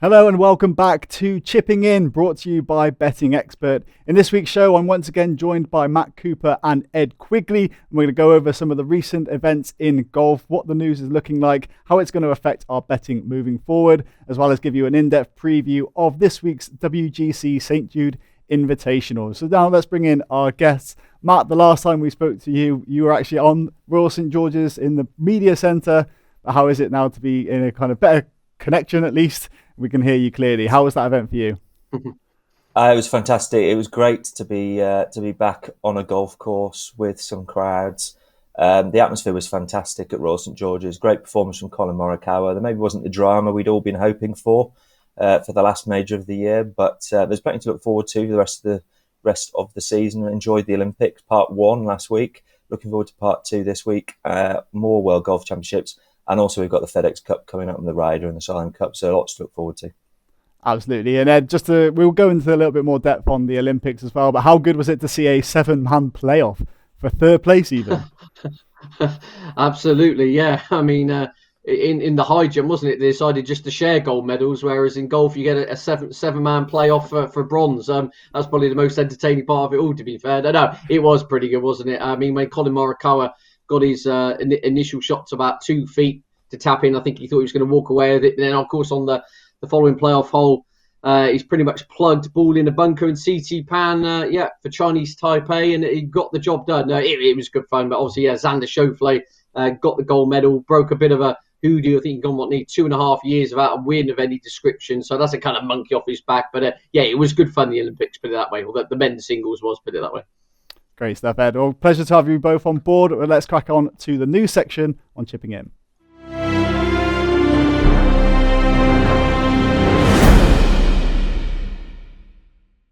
Hello and welcome back to Chipping In, brought to you by Betting Expert. In this week's show, I'm once again joined by Matt Cooper and Ed Quigley. And we're going to go over some of the recent events in golf, what the news is looking like, how it's going to affect our betting moving forward, as well as give you an in-depth preview of this week's WGC St. Jude Invitational. So now let's bring in our guests. Matt, the last time we spoke to you, you were actually on Royal St. George's in the media centre. How is it now to be in a kind of better connection, at least? We can hear you clearly. How was that event for you? It was fantastic. It was great to be back on a golf course with some crowds. The atmosphere was fantastic at Royal St. George's. Great performance from Colin Morikawa. There maybe wasn't the drama we'd all been hoping for the last major of the year, but there's plenty to look forward to for the rest of the season. I enjoyed the Olympics, part 1 last week. Looking forward to part 2 this week. More World Golf Championships. And also we've got the FedEx Cup coming up and the Ryder and the Southwind Cup, so lots to look forward to. Absolutely. And Ed, we'll go into a little bit more depth on the Olympics as well, but how good was it to see a 7-man playoff for third place even? Absolutely, yeah. I mean, in the high jump, wasn't it, they decided just to share gold medals, whereas in golf you get a seven-man playoff for bronze. That's probably the most entertaining part of it all, to be fair. No, it was pretty good, wasn't it? I mean, when Colin Morikawa got his initial shots about 2 feet to tap in, I think he thought he was going to walk away with it. And then, of course, on the following playoff hole, he's pretty much plugged ball in a bunker and CT pan, for Chinese Taipei, and he got the job done. It was good fun, but obviously, Xander Schauffele got the gold medal, broke a bit of a hoodoo. I think he'd gone 2.5 years without a win of any description, so that's a kind of monkey off his back. But it was good fun, the Olympics, put it that way. Well, the men's singles was, put it that way. Great stuff, Ed. Well, pleasure to have you both on board. Let's crack on to the news section on Chipping In.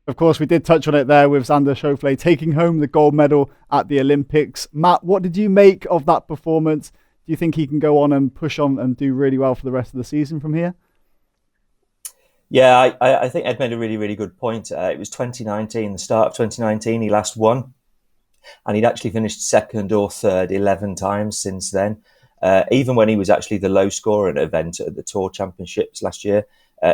Of course, we did touch on it there with Xander Schauffele taking home the gold medal at the Olympics. Matt, what did you make of that performance? Do you think he can go on and push on and do really well for the rest of the season from here? Yeah, I think Ed made a really, really good point. It was 2019, the start of 2019, he last won. And he'd actually finished second or third 11 times since then. Even when he was actually the low scorer at an event at the Tour Championships last year,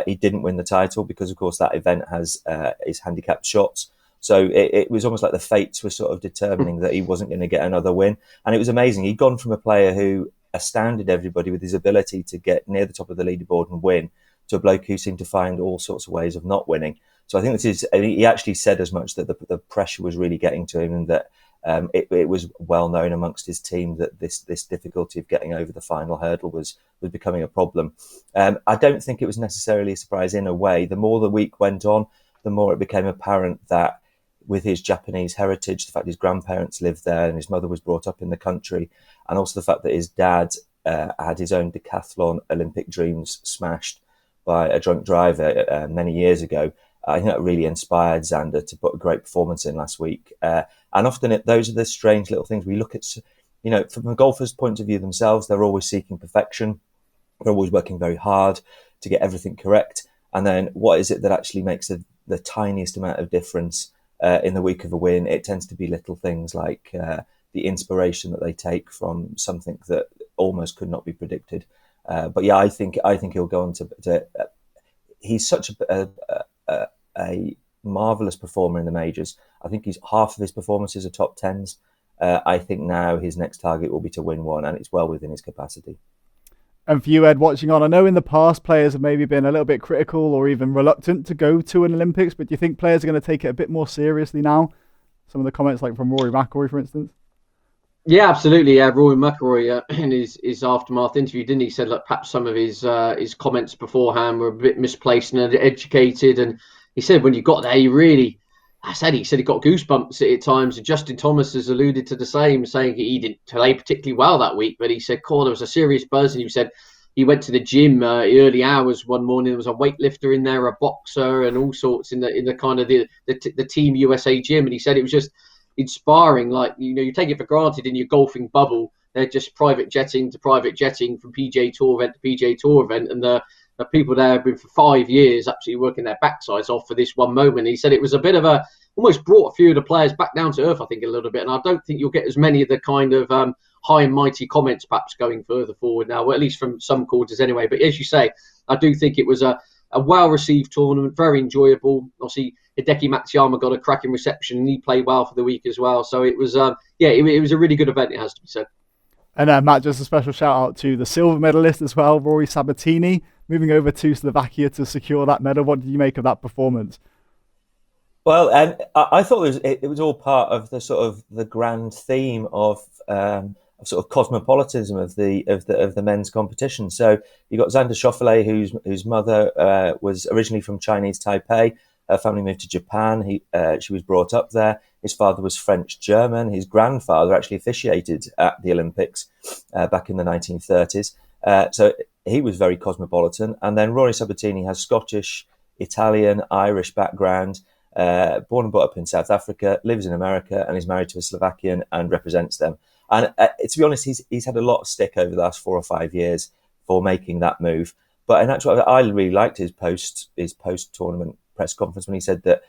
he didn't win the title because, of course, that event has his handicapped shots. So it was almost like the fates were sort of determining that he wasn't going to get another win. And it was amazing. He'd gone from a player who astounded everybody with his ability to get near the top of the leaderboard and win to a bloke who seemed to find all sorts of ways of not winning. So I think he actually said as much that the pressure was really getting to him, and that it was well known amongst his team that this difficulty of getting over the final hurdle was becoming a problem. I don't think it was necessarily a surprise in a way. The more the week went on, the more it became apparent that with his Japanese heritage, the fact his grandparents lived there and his mother was brought up in the country, and also the fact that his dad had his own decathlon Olympic dreams smashed by a drunk driver many years ago, I think that really inspired Xander to put a great performance in last week. And often those are the strange little things we look at. From a golfer's point of view themselves, they're always seeking perfection. They're always working very hard to get everything correct. And then what is it that actually makes the tiniest amount of difference in the week of a win? It tends to be little things like the inspiration that they take from something that almost could not be predicted. But yeah, I think he'll go on to he's such a marvellous performer in the majors. I think half of his performances are top tens. I think now his next target will be to win one, and it's well within his capacity. And for you, Ed, watching on, I know in the past players have maybe been a little bit critical or even reluctant to go to an Olympics, but do you think players are going to take it a bit more seriously now? Some of the comments like from Rory McIlroy, for instance. Yeah, absolutely. Yeah, Rory McIlroy in his aftermath interview, didn't he? Said perhaps some of his comments beforehand were a bit misplaced and educated, and he said when you got there, he said he got goosebumps at times. And Justin Thomas has alluded to the same, saying he didn't play particularly well that week, but he said, there was a serious buzz, and he said he went to the gym early hours one morning. There was a weightlifter in there, a boxer, and all sorts in the kind of the Team USA gym, and he said it was just inspiring. Like, you take it for granted in your golfing bubble. They're just private jetting from PGA Tour event to PGA Tour event, and the people there have been for 5 years absolutely working their backsides off for this one moment. He said it was a bit of almost brought a few of the players back down to earth, I think, a little bit. And I don't think you'll get as many of the kind of high and mighty comments perhaps going further forward now, well, at least from some quarters anyway. But as you say, I do think it was a a well-received tournament, very enjoyable. Obviously, Hideki Matsuyama got a cracking reception, and he played well for the week as well. So it was, it was a really good event, it has to be said. And Matt, just a special shout out to the silver medalist as well, Rory Sabbatini, moving over to Slovakia to secure that medal. What did you make of that performance? Well, and I thought it was all part of the sort of the grand theme of sort of cosmopolitanism of the men's competition. So you got Xander Schauffele, whose mother was originally from Chinese Taipei. Her family moved to Japan. She was brought up there. His father was French German. His grandfather actually officiated at the Olympics back in the 1930s. So he was very cosmopolitan. And then Rory Sabbatini has Scottish, Italian, Irish background. Born and brought up in South Africa, lives in America, and is married to a Slovakian and represents them. And to be honest, he's had a lot of stick over the last 4 or 5 years for making that move. But in actual fact, I really liked his post tournament press conference when he said that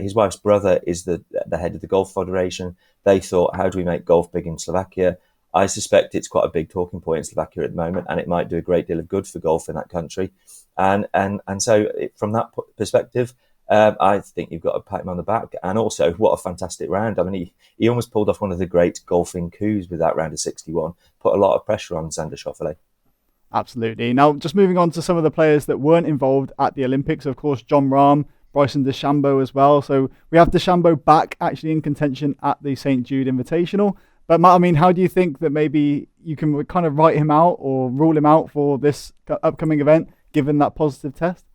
his wife's brother is the head of the Golf Federation. They thought, how do we make golf big in Slovakia? I suspect it's quite a big talking point in Slovakia at the moment, and it might do a great deal of good for golf in that country. And so from that perspective, I think you've got to pat him on the back. And also, what a fantastic round. I mean, he almost pulled off one of the great golfing coups with that round of 61. Put a lot of pressure on Xander Schauffele. Absolutely. Now, just moving on to some of the players that weren't involved at the Olympics, of course, Jon Rahm, Bryson DeChambeau as well. So we have DeChambeau back actually in contention at the St. Jude Invitational. But Matt, I mean, how do you think that maybe you can kind of write him out or rule him out for this upcoming event, given that positive test?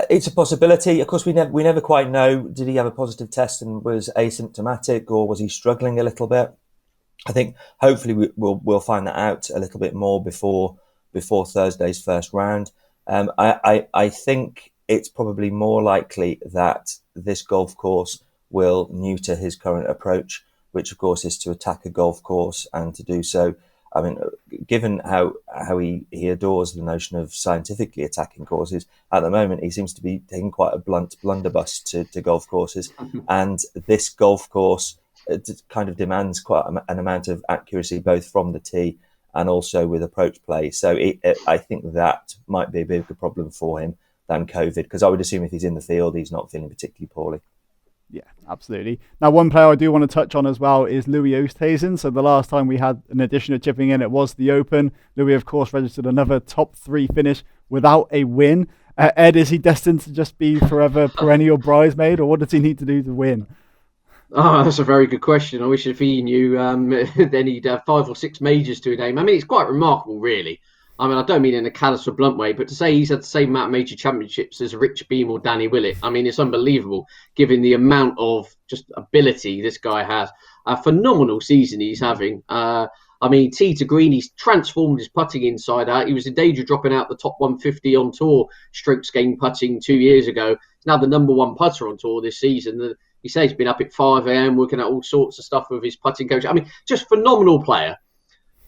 It's a possibility. Of course, we never quite know. Did he have a positive test and was asymptomatic, or was he struggling a little bit? I think hopefully we'll find that out a little bit more before Thursday's first round. I think it's probably more likely that this golf course will neuter his current approach, which of course is to attack a golf course, and to do so, I mean, given how he adores the notion of scientifically attacking courses, at the moment he seems to be taking quite a blunt blunderbuss to golf courses, and this golf course kind of demands quite an amount of accuracy, both from the tee and also with approach play. So I think that might be a bigger problem for him than COVID, because I would assume if he's in the field, he's not feeling particularly poorly. Yeah, absolutely. Now, one player I do want to touch on as well is Louis Oosthuizen. So the last time we had an addition of chipping in, it was the Open. Louis, of course, registered another top 3 finish without a win. Ed, is he destined to just be forever perennial bridesmaid, or what does he need to do to win? Oh, that's a very good question. I wish if he knew, then he'd have 5 or 6 majors to his name. I mean, it's quite remarkable, really. I mean, I don't mean in a callous or blunt way, but to say he's had the same amount of major championships as Rich Beam or Danny Willett, I mean, it's unbelievable, given the amount of just ability this guy has. A phenomenal season he's having. I mean, tee to green, he's transformed his putting inside out. He was in danger of dropping out the top 150 on tour strokes gained putting 2 years ago. He's now the number 1 putter on tour this season. He says he's been up at 5 a.m. working out all sorts of stuff with his putting coach. I mean, just phenomenal player.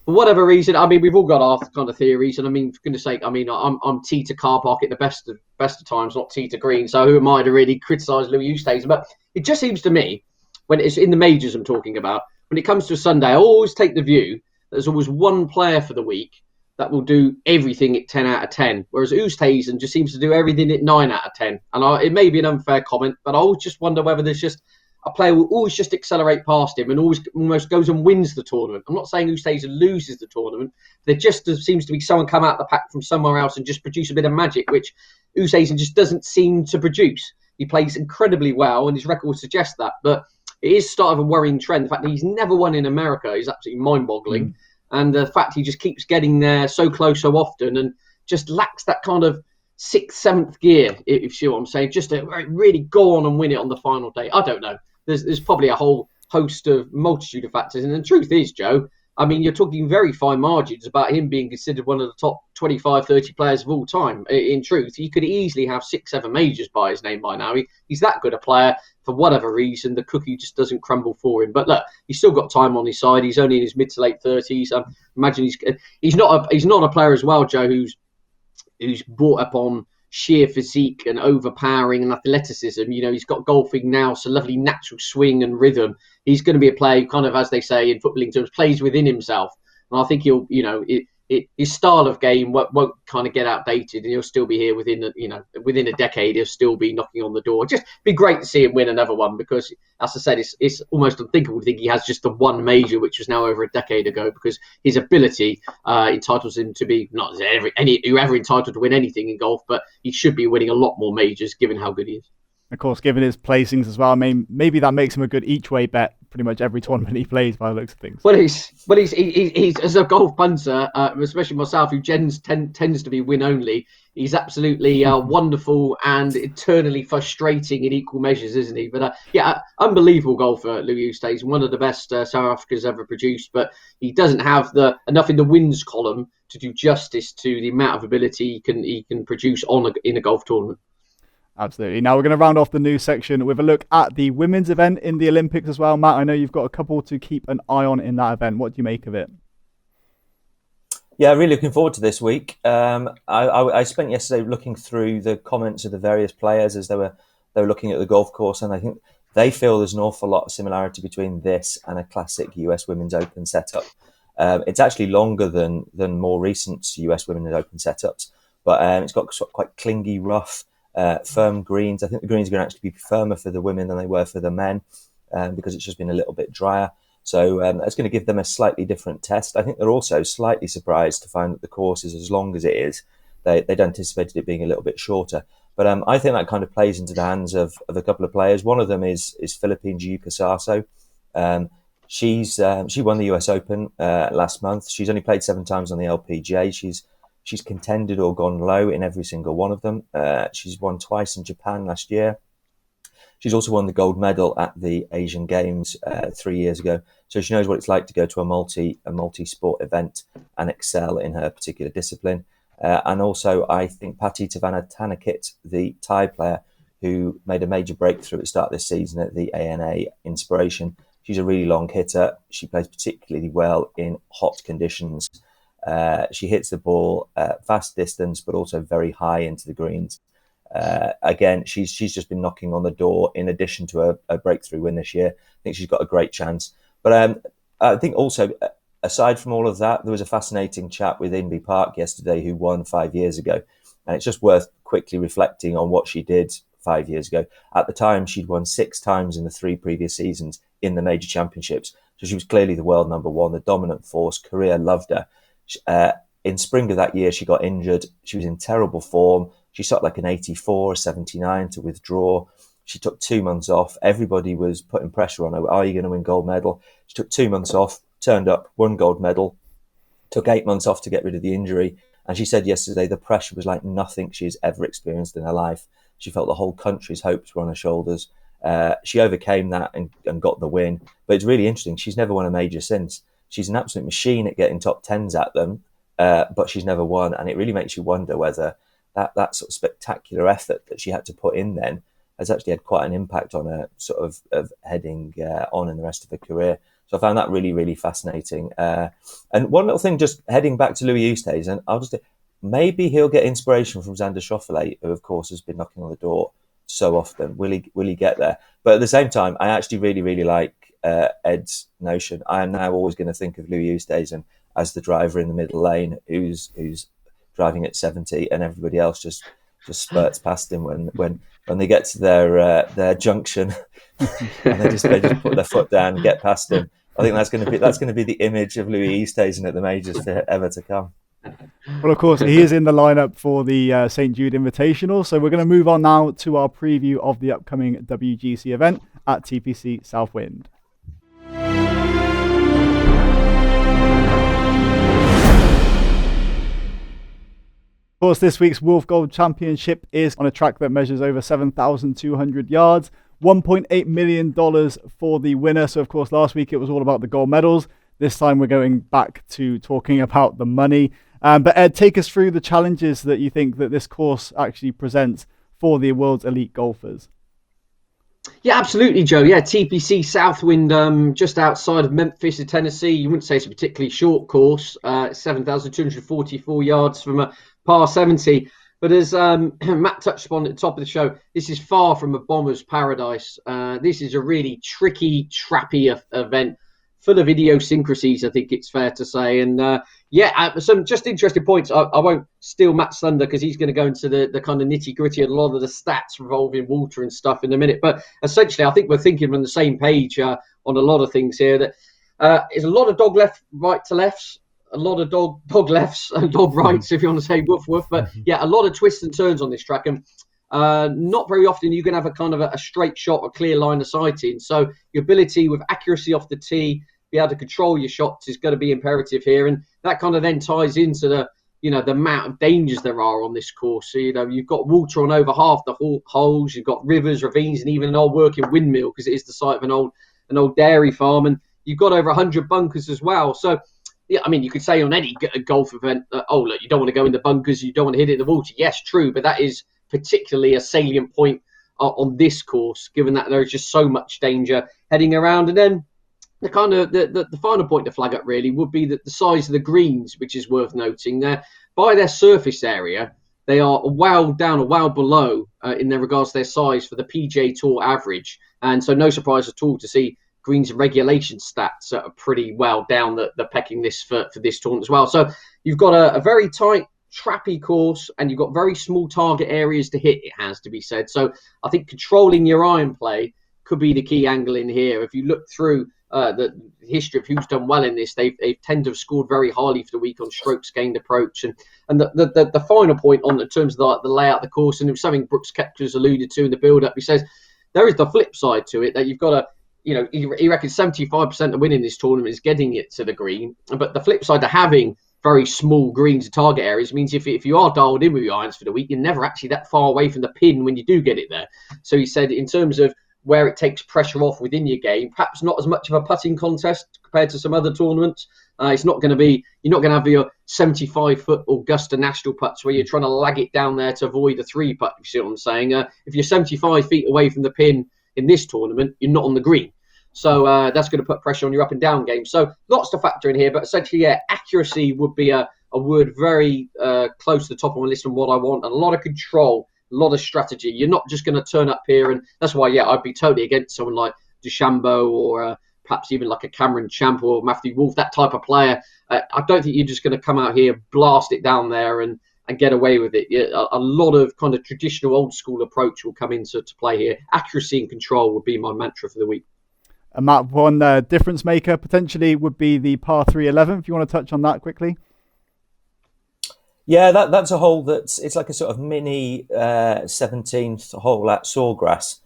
For whatever reason, I mean, we've all got our kind of theories, and I mean, for goodness sake, I mean, I'm tee to car park at the best of times, not tee to green. So who am I to really criticise Louis Oosthuizen? But it just seems to me, when it's in the majors I'm talking about, when it comes to a Sunday, I always take the view that there's always one player for the week that will do everything at 10 out of 10, whereas Oosthuizen just seems to do everything at 9 out of 10. And it may be an unfair comment, but I always just wonder whether there's just a player will always just accelerate past him and always almost goes and wins the tournament. I'm not saying Oosthuizen loses the tournament. There just seems to be someone come out of the pack from somewhere else and just produce a bit of magic, which Oosthuizen just doesn't seem to produce. He plays incredibly well, and his record suggests that. But it is start of a worrying trend. The fact that he's never won in America is absolutely mind-boggling. And the fact he just keeps getting there so close so often and just lacks that kind of 6th, 7th gear, if you see what I'm saying, just to really go on and win it on the final day. I don't know. There's probably a whole host of multitude of factors. And the truth is, Joe, I mean, you're talking very fine margins about him being considered one of the top 25, 30 players of all time. In truth, he could easily have 6, 7 majors by his name by now. He's that good a player. For whatever reason, the cookie just doesn't crumble for him. But look, he's still got time on his side. He's only in his mid to late 30s. Imagine he's not a player as well, Joe, who's brought up on sheer physique and overpowering and athleticism. You know, he's got golfing now, so lovely natural swing and rhythm. He's going to be a player who kind of, as they say in footballing terms, plays within himself. And I think he'll, his style of game won't kind of get outdated, and he'll still be here within a decade. He'll still be knocking on the door. Just be great to see him win another one, because, as I said, it's almost unthinkable to think he has just the one major, which was now over a decade ago, because his ability entitles him to be not whoever entitled to win anything in golf, but he should be winning a lot more majors given how good he is. Of course, given his placings as well, I mean, maybe that makes him a good each-way bet pretty much every tournament he plays by the looks of things. Well, he's as a golf punter, especially myself, who tends to be win only. He's absolutely wonderful and eternally frustrating in equal measures, isn't he? But unbelievable golfer, Louis Oosthuizen, one of the best South Africa's ever produced. But he doesn't have enough in the wins column to do justice to the amount of ability he can produce in a golf tournament. Absolutely. Now we're going to round off the news section with a look at the women's event in the Olympics as well. Matt, I know you've got a couple to keep an eye on in that event. What do you make of it? Yeah, really looking forward to this week. I spent yesterday looking through the comments of the various players as they were looking at the golf course, and I think they feel there's an awful lot of similarity between this and a classic US Women's Open setup. It's actually longer than more recent US Women's Open setups, but it's got sort of quite clingy, rough, firm greens. I think the greens are going to actually be firmer for the women than they were for the men, because it's just been a little bit drier. So that's going to give them a slightly different test. I think they're also slightly surprised to find that the course is as long as it is. They'd anticipated it being a little bit shorter. But I think that kind of plays into the hands of a couple of players. One of them is Philippine Yuka Saso. She won the US Open last month. She's only played 7 times on the LPGA. She's contended or gone low in every single one of them. She's won twice in Japan last year. She's also won the gold medal at the Asian Games 3 years ago. So she knows what it's like to go to a multi-sport event and excel in her particular discipline. And also, I think Pati Tavana-Tanakit, the Thai player who made a major breakthrough at the start of this season at the ANA Inspiration, she's a really long hitter. She plays particularly well in hot conditions. She hits the ball fast distance, but also very high into the greens. Again, she's just been knocking on the door in addition to a breakthrough win this year. I think she's got a great chance. But I think also, aside from all of that, there was a fascinating chat with Inbee Park yesterday, who won 5 years ago. And it's just worth quickly reflecting on what she did 5 years ago. At the time, she'd won 6 times in the 3 previous seasons in the major championships. So she was clearly the world number one, the dominant force. Korea loved her. In spring of that year, she got injured. She was in terrible form. She shot like an 84, 79 to withdraw. She took 2 months off. Everybody was putting pressure on her. Are you going to win gold medal? She took 2 months off, turned up, won gold medal, took 8 months off to get rid of the injury. And she said yesterday the pressure was like nothing she's ever experienced in her life. She felt the whole country's hopes were on her shoulders. She overcame that and got the win. But it's really interesting. She's never won a major since. She's an absolute machine at getting top 10s at them, but she's never won. And it really makes you wonder whether that sort of spectacular effort that she had to put in then has actually had quite an impact on her sort of heading on in the rest of her career. So I found that really, really fascinating. And one little thing, just heading back to Louis Oosthuizen, maybe he'll get inspiration from Xander Schauffele, who of course has been knocking on the door so often. Will he get there? But at the same time, I actually really, really like Ed's notion. I am now always going to think of Louis Oosthuizen as the driver in the middle lane who's driving at 70, and everybody else just spurts past him when they get to their junction, and they just put their foot down and get past him. I think that's going to be the image of Louis Oosthuizen at the majors for ever to come. Well, of course, he is in the lineup for the St. Jude Invitational. So we're going to move on now to our preview of the upcoming WGC event at TPC Southwind. Of course, this week's Wolf Gold Championship is on a track that measures over 7,200 yards, $1.8 million for the winner. So, of course, last week it was all about the gold medals. This time we're going back to talking about the money. But Ed, take us through the challenges that you think that this course actually presents for the world's elite golfers. Yeah, absolutely, Joe. Yeah, TPC Southwind, just outside of Memphis, Tennessee. You wouldn't say it's a particularly short course, 7,244 yards from a par 70. But as Matt touched upon at the top of the show, this is far from a bomber's paradise. This is a really tricky, trappy event full of idiosyncrasies, I think it's fair to say. And some just interesting points. I won't steal Matt's thunder because he's going to go into the kind of nitty gritty and a lot of the stats revolving water and stuff in a minute. But essentially, I think we're thinking on the same page on a lot of things here. That there's a lot of dog left, right to lefts, a lot of dog lefts and dog rights, if you want to say woof woof. But yeah, a lot of twists and turns on this track. And not very often you can have a kind of a straight shot, a clear line of sight in. So your ability with accuracy off the tee, be able to control your shots is going to be imperative here. And that kind of then ties into the amount of dangers there are on this course. So, you've got water on over half the holes, you've got rivers, ravines, and even an old working windmill because it is the site of an old dairy farm. And you've got over 100 bunkers as well. So, yeah, I mean, you could say on any golf event, look, you don't want to go in the bunkers, you don't want to hit it in the water. Yes, true, but that is particularly a salient point on this course, given that there is just so much danger heading around. And then the kind of the final point to flag up really would be that the size of the greens, which is worth noting. By their surface area, they are a well down, a well below in their regards to their size for the PGA Tour average. And so no surprise at all to see greens regulation stats are pretty well down the pecking list for this tournament as well. So you've got a very tight, trappy course, and you've got very small target areas to hit, it has to be said. So I think controlling your iron play could be the key angle in here. If you look through the history of who's done well in this, they've tend to have scored very highly for the week on strokes gained approach. And the final point on in terms of the layout of the course, and it was something Brooks Koepka's alluded to in the build-up, he says there is the flip side to it, that you've got to, he reckons 75% of winning this tournament is getting it to the green. But the flip side to having very small greens and target areas means if you are dialed in with your irons for the week, you're never actually that far away from the pin when you do get it there. So he said in terms of where it takes pressure off within your game, perhaps not as much of a putting contest compared to some other tournaments. It's not going to be, you're not going to have your 75-foot Augusta National putts where you're trying to lag it down there to avoid a 3-putt. You see what I'm saying? If you're 75 feet away from the pin in this tournament, you're not on the green. So that's going to put pressure on your up and down game. So lots to factor in here, but essentially, yeah, accuracy would be a word very close to the top of my list on what I want. And a lot of control, a lot of strategy. You're not just going to turn up here, and that's why, yeah, I'd be totally against someone like DeChambeau or perhaps even like a Cameron Champ or Matthew Wolff, that type of player. I don't think you're just going to come out here, blast it down there and get away with it. A lot of kind of traditional old school approach will come into play here. Accuracy and control would be my mantra for the week. And Matt, one difference maker potentially would be the par 3 11. If you want to touch on that quickly. Yeah, that's a hole it's like a sort of mini 17th hole at Sawgrass,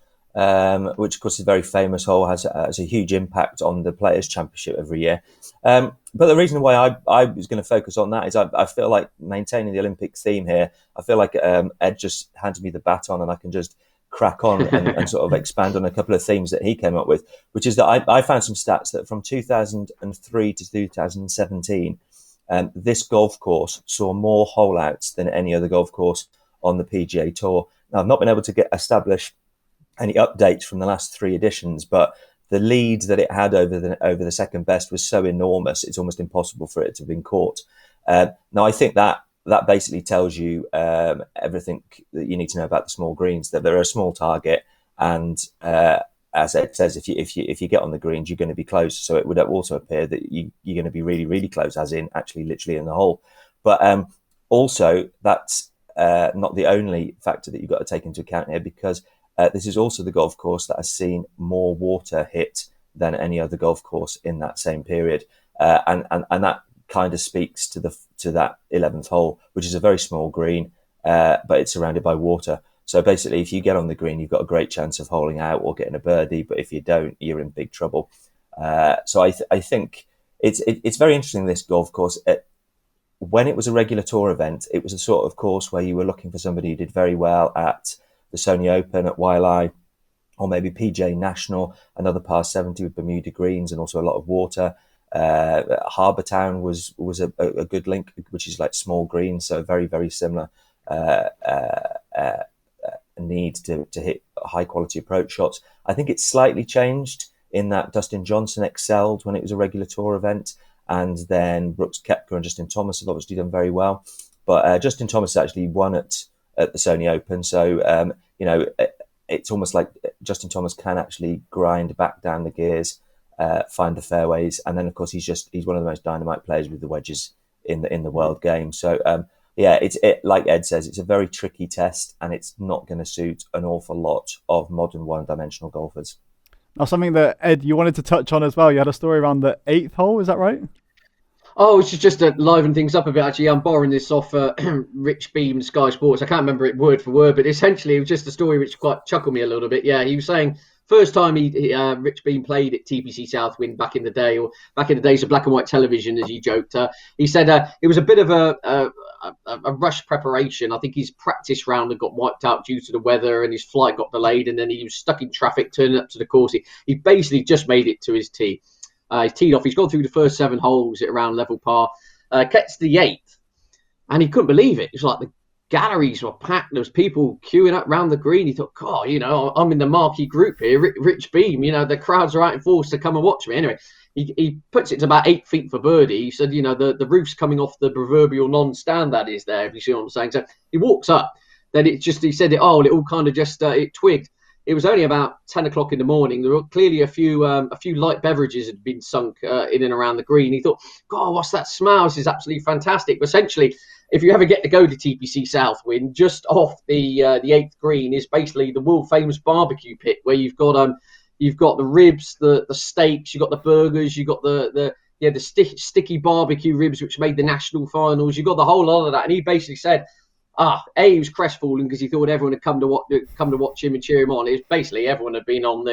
which of course is a very famous hole, has a huge impact on the Players' Championship every year. But the reason why I was going to focus on that is I feel like maintaining the Olympic theme here. I feel like Ed just handed me the baton and I can just crack on and sort of expand on a couple of themes that he came up with, which is that I found some stats that from 2003 to 2017, this golf course saw more hole outs than any other golf course on the PGA Tour. Now, I've not been able to establish any updates from the last 3 editions, but the lead that it had over the second best was so enormous, it's almost impossible for it to have been caught. Now, I think that basically tells you everything that you need to know about the small greens, that they're a small target, and as Ed says, if you get on the greens, you're going to be close. So it would also appear that you're going to be really, really close, as in actually literally in the hole. But also, that's not the only factor that you've got to take into account here, because this is also the golf course that has seen more water hit than any other golf course in that same period, and that kind of speaks to that 11th hole, which is a very small green, but it's surrounded by water. So basically, if you get on the green, you've got a great chance of holing out or getting a birdie. But if you don't, you're in big trouble. So I think it's very interesting, this golf course. When it was a regular tour event, it was a sort of course where you were looking for somebody who did very well at the Sony Open, at Wailea, or maybe PGA National, another par 70 with Bermuda greens and also a lot of water. Harbour Town was a good link, which is like small greens, so very, very similar need to hit high quality approach shots. I think it's slightly changed in that Dustin Johnson excelled when it was a regular tour event, and then Brooks Koepka and Justin Thomas have obviously done very well. But Justin Thomas actually won at the Sony Open, so it's almost like Justin Thomas can actually grind back down the gears find the fairways, and then of course he's one of the most dynamite players with the wedges in the world game. So it's like Ed says, it's a very tricky test, and it's not going to suit an awful lot of modern one-dimensional golfers. Now, something that Ed, you wanted to touch on as well. You had a story around the 8th hole, is that right? Oh, it's just to liven things up a bit. Actually, I'm borrowing this off Rich Beam, Sky Sports. I can't remember it word for word, but essentially it was just a story which quite chuckled me a little bit. Yeah, he was saying first time Rich Beam played at TPC Southwind back in the day, or back in the days of black and white television, as he joked. He said it was a bit of a rush preparation. I think his practice round had got wiped out due to the weather, and his flight got delayed, and then he was stuck in traffic turning up to the course. He basically just made it to his tee. He's teed off. He's gone through the first 7 holes at around level par. Gets to the 8th, and he couldn't believe it. It's like the galleries were packed. There was people queuing up round the green. He thought, God, I'm in the marquee group here. Rich Beam, the crowds are out in force to come and watch me. Anyway, he puts it to about 8 feet for birdie. He said, the roof's coming off the proverbial non-stand that is there, if you see what I'm saying. So he walks up. Then he said it all kind of just, it twigged. It was only about 10 o'clock in the morning. There were clearly a few light beverages had been sunk in and around the green. He thought, God, what's that smell? This is absolutely fantastic. But essentially, if you ever get to go to TPC Southwind, just off the 8th green is basically the world famous barbecue pit, where you've got the ribs, the steaks, you've got the burgers, you've got the sticky barbecue ribs which made the national finals. You've got the whole lot of that. And he basically said, he was crestfallen because he thought everyone had come to watch him and cheer him on. It was basically everyone had been on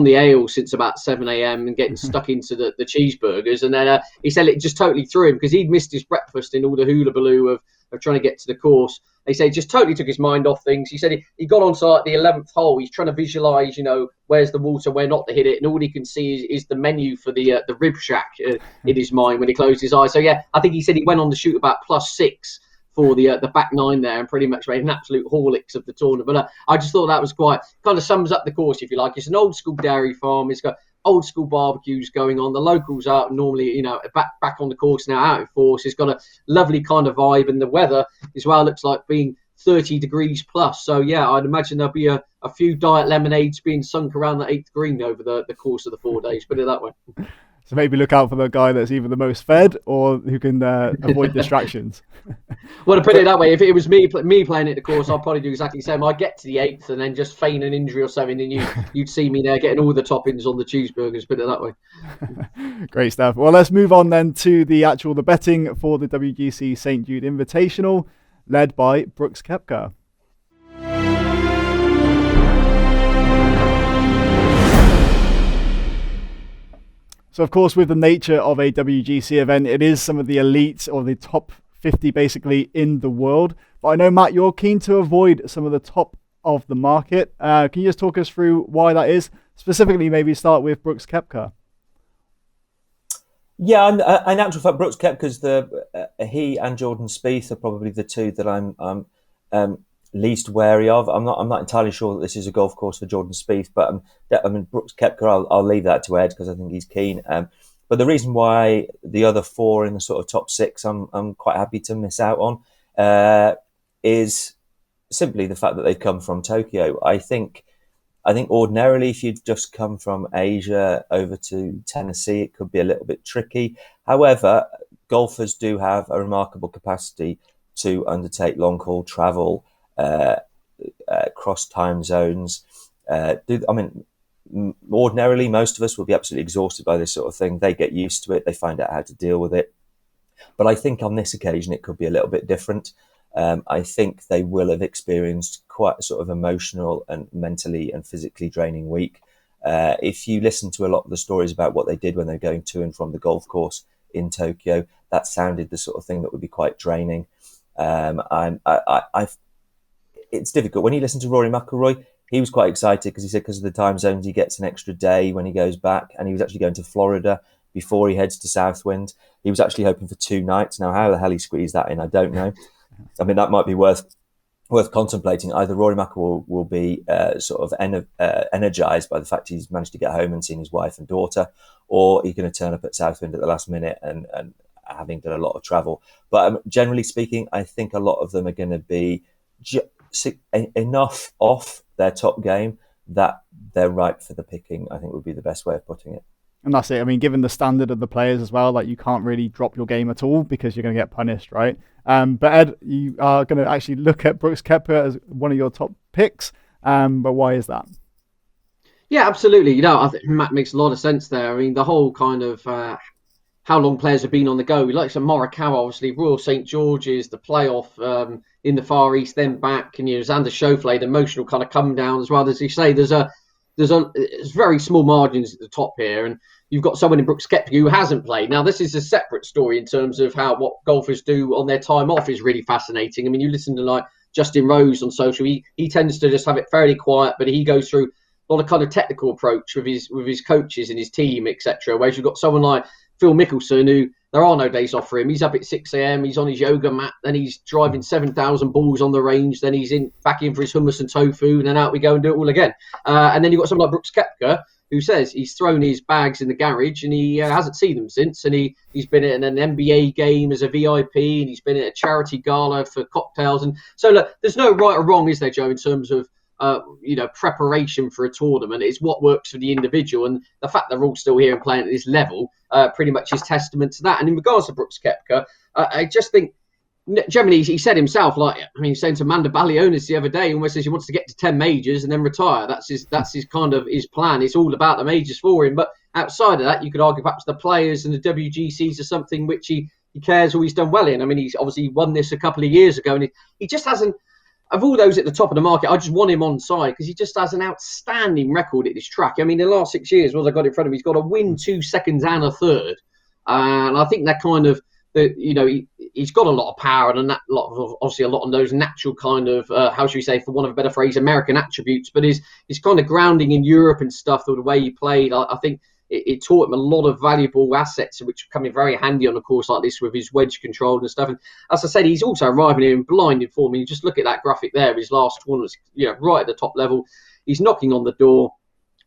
the ale since about 7 a.m. and getting stuck into the cheeseburgers. And then he said it just totally threw him because he'd missed his breakfast in all the hula-baloo of trying to get to the course. He said it just totally took his mind off things. He said he got on to the 11th hole. He's trying to visualise, where's the water, where not to hit it. And all he can see is the menu for the rib shack in his mind when he closed his eyes. So, yeah, I think he said he went on to shoot about +6 for the back 9 there, and pretty much made an absolute Horlicks of the tournament. But I just thought that was quite kind of sums up the course, if you like. It's an old school dairy farm. It's got old school barbecues going on. The locals are normally, back on the course now, out in force. It's got a lovely kind of vibe, and the weather as well looks like being 30 degrees plus. So yeah, I'd imagine there'll be a few diet lemonades being sunk around the 8th green over the course of the 4 days. Put it that way. So maybe look out for the guy that's either the most fed or who can avoid distractions. Well, to put it that way, if it was me playing at the course, I'd probably do exactly the same. I'd get to the 8th and then just feign an injury or something, and you'd see me there getting all the toppings on the cheeseburgers. Put it that way. Great stuff. Well, let's move on then to the betting for the WGC St. Jude Invitational, led by Brooks Koepka. So, of course, with the nature of a WGC event, it is some of the elite or the top 50 basically in the world. But I know, Matt, you're keen to avoid some of the top of the market. Can you just talk us through why that is? Specifically, maybe start with Brooks Koepka. Yeah, in actual fact, Brooks Koepka's he and Jordan Spieth are probably the two that I'm least wary of. I'm not entirely sure that this is a golf course for Jordan Spieth, but Brooks Koepka, I'll leave that to Ed because I think he's keen. But the reason why the other 4 in the sort of top 6 I'm quite happy to miss out on is simply the fact that they've come from Tokyo. I think ordinarily, if you'd just come from Asia over to Tennessee, it could be a little bit tricky. However, golfers do have a remarkable capacity to undertake long-haul travel, cross time zones. Ordinarily, most of us will be absolutely exhausted by this sort of thing. They get used to it. They find out how to deal with it. But I think on this occasion, it could be a little bit different. I think they will have experienced quite a sort of emotional and mentally and physically draining week. If you listen to a lot of the stories about what they did when they were going to and from the golf course in Tokyo, that sounded the sort of thing that would be quite draining. It's difficult. When you listen to Rory McIlroy, he was quite excited because he said because of the time zones, he gets an extra day when he goes back, and he was actually going to Florida before he heads to Southwind. He was actually hoping for 2 nights. Now, how the hell he squeezed that in, I don't know. I mean, that might be worth contemplating. Either Rory McIlroy will be sort of energized by the fact he's managed to get home and seen his wife and daughter, or he's going to turn up at Southwind at the last minute and having done a lot of travel. But generally speaking, I think a lot of them are going to be enough off their top game that they're ripe for the picking, I think would be the best way of putting it. And that's it. I mean, given the standard of the players as well, like you can't really drop your game at all because you're going to get punished, right? But Ed, you are going to actually look at Brooks Koepka as one of your top picks. But why is that? Yeah, absolutely. I think Matt makes a lot of sense there. I mean, the whole kind of how long players have been on the go. Like some Morikawa, obviously, Royal St. George's, the playoff in the Far East, then back, and Xander Schauffele, the emotional kind of come down as well. As you say, there's very small margins at the top here, and you've got someone in Brooks Koepka who hasn't played. Now, this is a separate story in terms of what golfers do on their time off is really fascinating. I mean, you listen to like Justin Rose on social, he tends to just have it fairly quiet, but he goes through a lot of kind of technical approach with his coaches and his team, etc. Whereas you've got someone like Phil Mickelson, who there are no days off for him. He's up at 6 a.m. He's on his yoga mat. Then he's driving 7,000 balls on the range. Then he's back in for his hummus and tofu. And then out we go and do it all again. And then you've got someone like Brooks Koepka, who says he's thrown his bags in the garage and he hasn't seen them since. And he's been at an NBA game as a VIP, and he's been at a charity gala for cocktails. And so, look, there's no right or wrong, is there, Joe, in terms of preparation for a tournament. It's what works for the individual, and the fact they're all still here and playing at this level pretty much is testament to that. And in regards to Brooks Koepka, I just think generally he said himself, saying to Amanda Balionis the other day, almost says he wants to get to 10 majors and then retire. That's his kind of his plan. It's all about the majors for him. But outside of that, you could argue perhaps the players and the WGCs are something which he cares or he's done well in. I mean, he's obviously won this a couple of years ago, and he just hasn't. Of all those at the top of the market, I just want him on side because he just has an outstanding record at this track. I mean, in the last 6 years, what I got in front of him, he's got a win, 2 seconds, and a third. And I think that kind of, he's got a lot of power and obviously a lot of those natural kind of, how should we say, for want of a better phrase, American attributes. But his kind of grounding in Europe and stuff, the way he played, I think it taught him a lot of valuable assets, which come in very handy on a course like this with his wedge control and stuff. And as I said, he's also arriving here in blinding form. You just look at that graphic there, his last tournament, right at the top level. He's knocking on the door.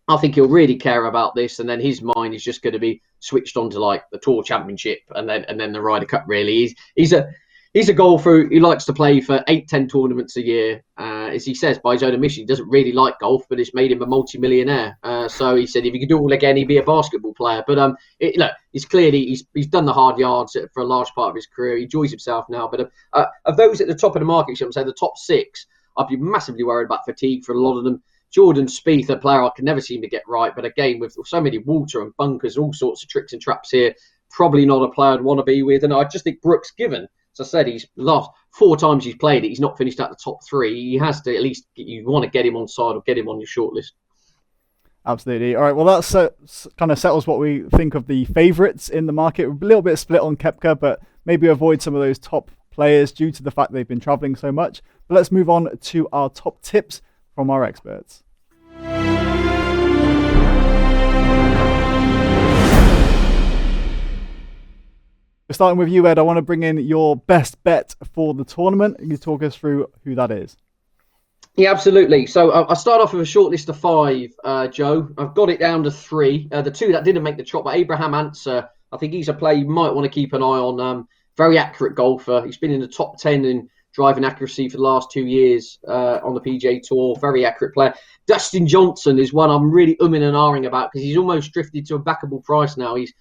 I think he'll really care about this, and then his mind is just going to be switched on to like the Tour Championship and then the Ryder Cup. Really, he's a golfer who likes to play for 8-10 tournaments a year. As he says, by his own admission, he doesn't really like golf, but it's made him a multi-millionaire. So he said if he could do it all again, he'd be a basketball player. But he's clearly he's done the hard yards for a large part of his career. He enjoys himself now. But of those at the top of the market, shall I say, the top 6, I'd be massively worried about fatigue for a lot of them. Jordan Spieth, a player I can never seem to get right, but again, with so many water and bunkers, all sorts of tricks and traps here, probably not a player I'd want to be with. And I just think Brooks, given, as I said, he's last 4 times he's played it, he's not finished at the top 3. He has to at least, you want to get him on side or get him on your shortlist. Absolutely. All right. Well, that kind of settles what we think of the favourites in the market. We're a little bit split on Koepka, but maybe avoid some of those top players due to the fact they've been travelling so much. But let's move on to our top tips from our experts. Starting with you, Ed, I want to bring in your best bet for the tournament. Can you talk us through who that is? Yeah, absolutely. So I'll start off with a short list of 5, Joe. I've got it down to 3. The 2 that didn't make the chop, but Abraham Answer, I think he's a player you might want to keep an eye on. Very accurate golfer. He's been in the top 10 in driving accuracy for the last 2 years on the PGA Tour. Very accurate player. Dustin Johnson is one I'm really umming and ahhing about because he's almost drifted to a backable price now. He's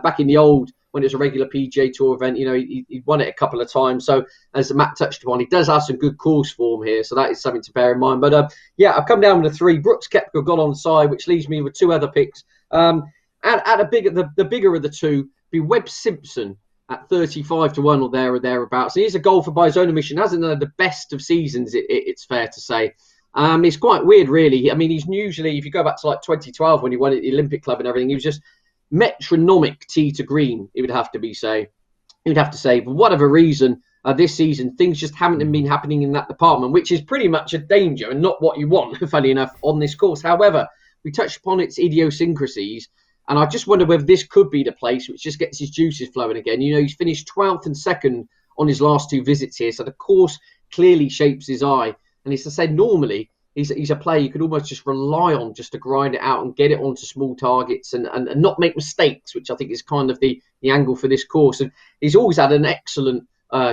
back in the old, when it was a regular PGA Tour event, he won it a couple of times. So as Matt touched upon, he does have some good course form here. So that is something to bear in mind. But I've come down to 3. Brooks Koepka got on side, which leaves me with 2 other picks. At the bigger of the 2, be Webb Simpson at 35 to 1 or thereabouts. He's a golfer by his own admission, hasn't had the best of seasons, it's fair to say. It's quite weird, really. I mean, he's usually, if you go back to like 2012 when he won at the Olympic Club and everything, he was just metronomic tee to green, he would have to say. For whatever reason, this season, things just haven't been happening in that department, which is pretty much a danger and not what you want, funny enough, on this course. However, we touched upon its idiosyncrasies, and I just wonder whether this could be the place which just gets his juices flowing again. He's finished 12th and 2nd on his last 2 visits here, so the course clearly shapes his eye. And as I said, normally, he's a player you could almost just rely on just to grind it out and get it onto small targets and not make mistakes, which I think is kind of the angle for this course. And he's always had an excellent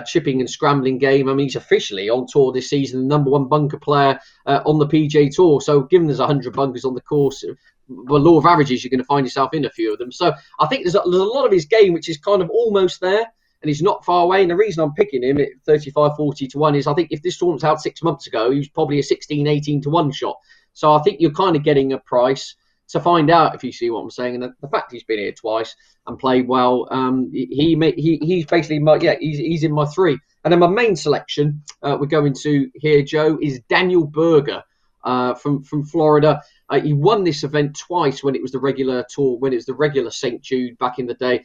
chipping and scrambling game. I mean, he's officially on tour this season, the number 1 bunker player on the PGA Tour. So given there's 100 bunkers on the course, law of averages, you're going to find yourself in a few of them. So I think there's a lot of his game which is kind of almost there, and he's not far away. And the reason I'm picking him at 35-40 to 1 is I think if this tournament was out 6 months ago, he was probably a 16-18 to 1 shot. So I think you're kind of getting a price to find out, if you see what I'm saying. And the fact he's been here twice and played well, he's basically he's in my 3. And then my main selection, we're going to here, Joe, is Daniel Berger from Florida. He won this event twice when it was the regular tour, when it was the regular St. Jude back in the day.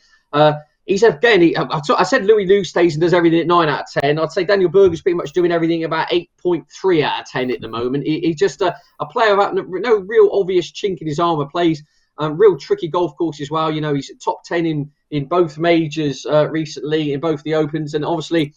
He's again, I said Louis Liu stays and does everything at 9 out of 10. I'd say Daniel Berger's pretty much doing everything about 8.3 out of 10 at the moment. He's just a player without no real obvious chink in his armour, plays real tricky golf course as well. You know, he's top 10 in both majors recently, in both the Opens, and obviously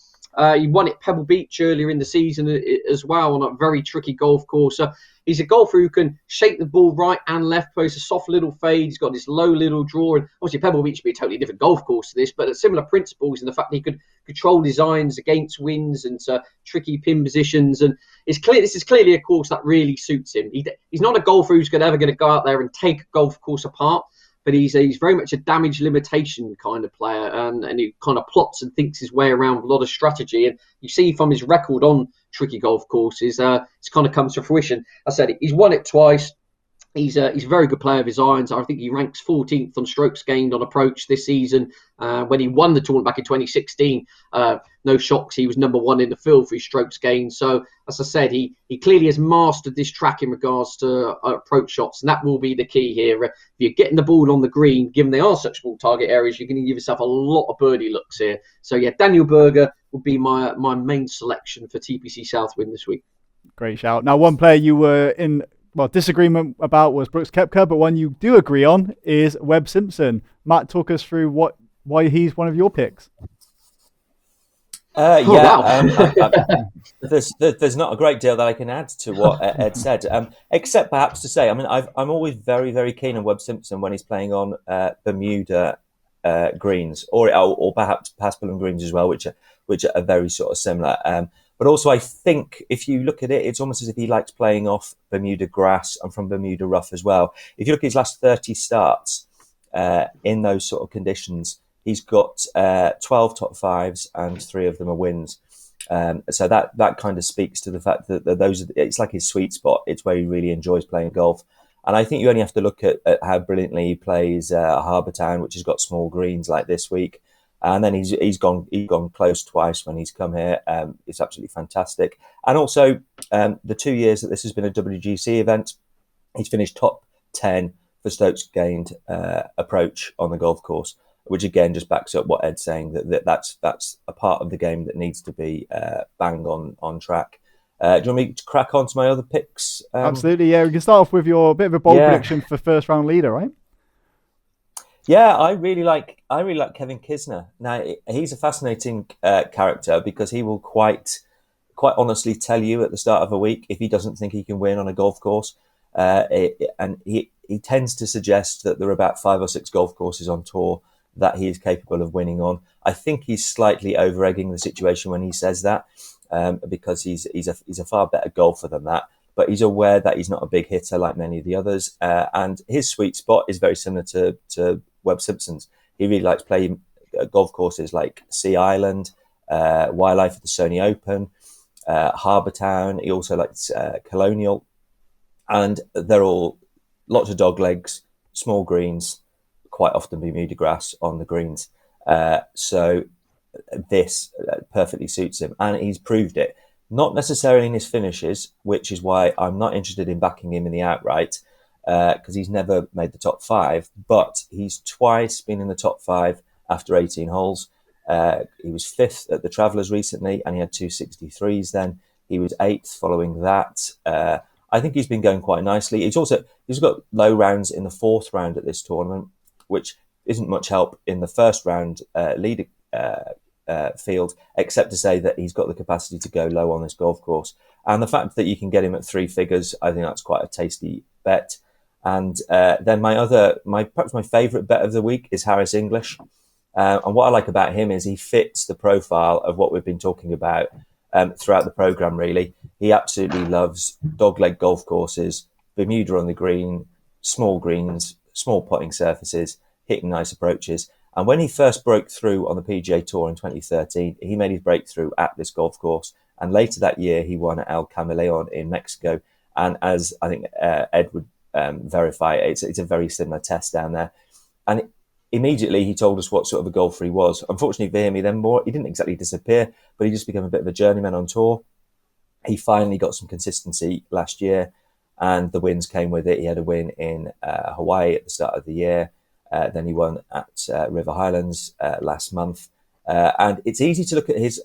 he won at Pebble Beach earlier in the season as well on a very tricky golf course. So he's a golfer who can shake the ball right and left, plays a soft little fade. He's got this low little draw. And obviously Pebble Beach would be a totally different golf course to this, but similar principles in the fact that he could control designs against winds and tricky pin positions. And it's clear this is clearly a course that really suits him. He's not a golfer who's ever going to go out there and take a golf course apart, but he's very much a damage limitation kind of player, and he kind of plots and thinks his way around with a lot of strategy. And you see from his record on tricky golf courses, it's kind of comes to fruition. I said he's won it twice. He's a very good player of his irons. I think he ranks 14th on strokes gained on approach this season. When he won the tournament back in 2016, no shocks, he was number 1 in the field for his strokes gained. So, as I said, he clearly has mastered this track in regards to approach shots, and that will be the key here. If you're getting the ball on the green, given they are such small target areas, you're going to give yourself a lot of birdie looks here. So, yeah, Daniel Berger would be my main selection for TPC Southwind this week. Great shout. Now, one player you were in disagreement about was Brooks Koepka, but one you do agree on is Webb Simpson. Matt, talk us through why he's one of your picks. There's not a great deal that I can add to what Ed said, except perhaps to say, I mean, I'm always very, very keen on Webb Simpson when he's playing on Bermuda greens, or perhaps Paspalum greens as well, which are very sort of similar. But also, I think if you look at it, it's almost as if he likes playing off Bermuda grass and from Bermuda rough as well. If you look at his last 30 starts in those sort of conditions, he's got 12 top 5s and 3 of them are wins. So that kind of speaks to the fact that it's like his sweet spot. It's where he really enjoys playing golf. And I think you only have to look at how brilliantly he plays Harbour Town, which has got small greens like this week. And then he's gone close twice when he's come here. It's absolutely fantastic. And also, the 2 years that this has been a WGC event, he's finished top 10 for strokes gained approach on the golf course, which again just backs up what Ed's saying, that's a part of the game that needs to be bang on track. Do you want me to crack on to my other picks? Absolutely, yeah. We can start off with your bit of a bold prediction for first round leader, right? Yeah, I really like Kevin Kisner. Now, he's a fascinating character because he will quite honestly tell you at the start of a week if he doesn't think he can win on a golf course. And he tends to suggest that there are about 5 or 6 golf courses on tour that he is capable of winning on. I think he's slightly over-egging the situation when he says that, because he's a far better golfer than that. But he's aware that he's not a big hitter like many of the others. And his sweet spot is very similar to Webb Simpson's. He really likes playing golf courses like Sea Island, Wildlife at the Sony Open, Harbour Town. He also likes Colonial. And they're all lots of dog legs, small greens, quite often Bermuda grass on the greens. So this perfectly suits him. And he's proved it. Not necessarily in his finishes, which is why I'm not interested in backing him in the outright, because he's never made the top 5, but he's twice been in the top 5 after 18 holes. He was 5th at the Travellers recently, and he had 263s then. He was 8th following that. I think he's been going quite nicely. He's got low rounds in the 4th round at this tournament, which isn't much help in the first round leader field, except to say that he's got the capacity to go low on this golf course. And the fact that you can get him at 3 figures, I think that's quite a tasty bet. And then perhaps my favourite bet of the week is Harris English. And what I like about him is he fits the profile of what we've been talking about throughout the programme, really. He absolutely loves dogleg golf courses, Bermuda on the green, small greens, small putting surfaces, hitting nice approaches. And when he first broke through on the PGA Tour in 2013, he made his breakthrough at this golf course. And later that year, he won at El Camaleon in Mexico. And as I think Ed would verify, it's a very similar test down there. And immediately he told us what sort of a golfer he was. Unfortunately for him, he didn't exactly disappear, but he just became a bit of a journeyman on tour. He finally got some consistency last year, and the wins came with it. He had a win in Hawaii at the start of the year. Then he won at River Highlands last month. And it's easy to look at his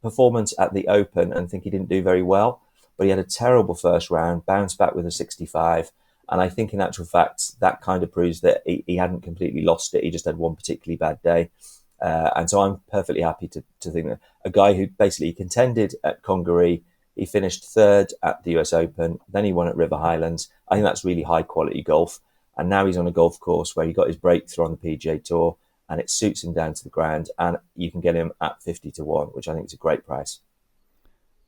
performance at the Open and think he didn't do very well, but he had a terrible first round, bounced back with a 65. And I think in actual fact, that kind of proves that he hadn't completely lost it. He just had one particularly bad day. And so I'm perfectly happy to think that a guy who basically contended at Congaree, he finished third at the US Open, then he won at River Highlands. I think that's really high quality golf. And now he's on a golf course where he got his breakthrough on the PGA Tour, and it suits him down to the ground. And you can get him at 50-1, which I think is a great price.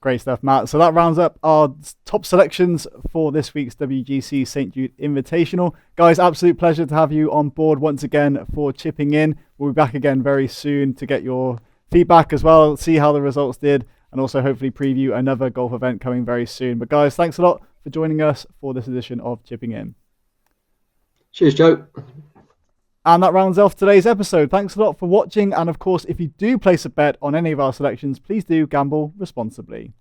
Great stuff, Matt. So that rounds up our top selections for this week's WGC St. Jude Invitational. Guys, absolute pleasure to have you on board once again for chipping in. We'll be back again very soon to get your feedback as well, see how the results did, and also hopefully preview another golf event coming very soon. But guys, thanks a lot for joining us for this edition of Chipping In. Cheers, Joe. And that rounds off today's episode. Thanks a lot for watching. And of course, if you do place a bet on any of our selections, please do gamble responsibly.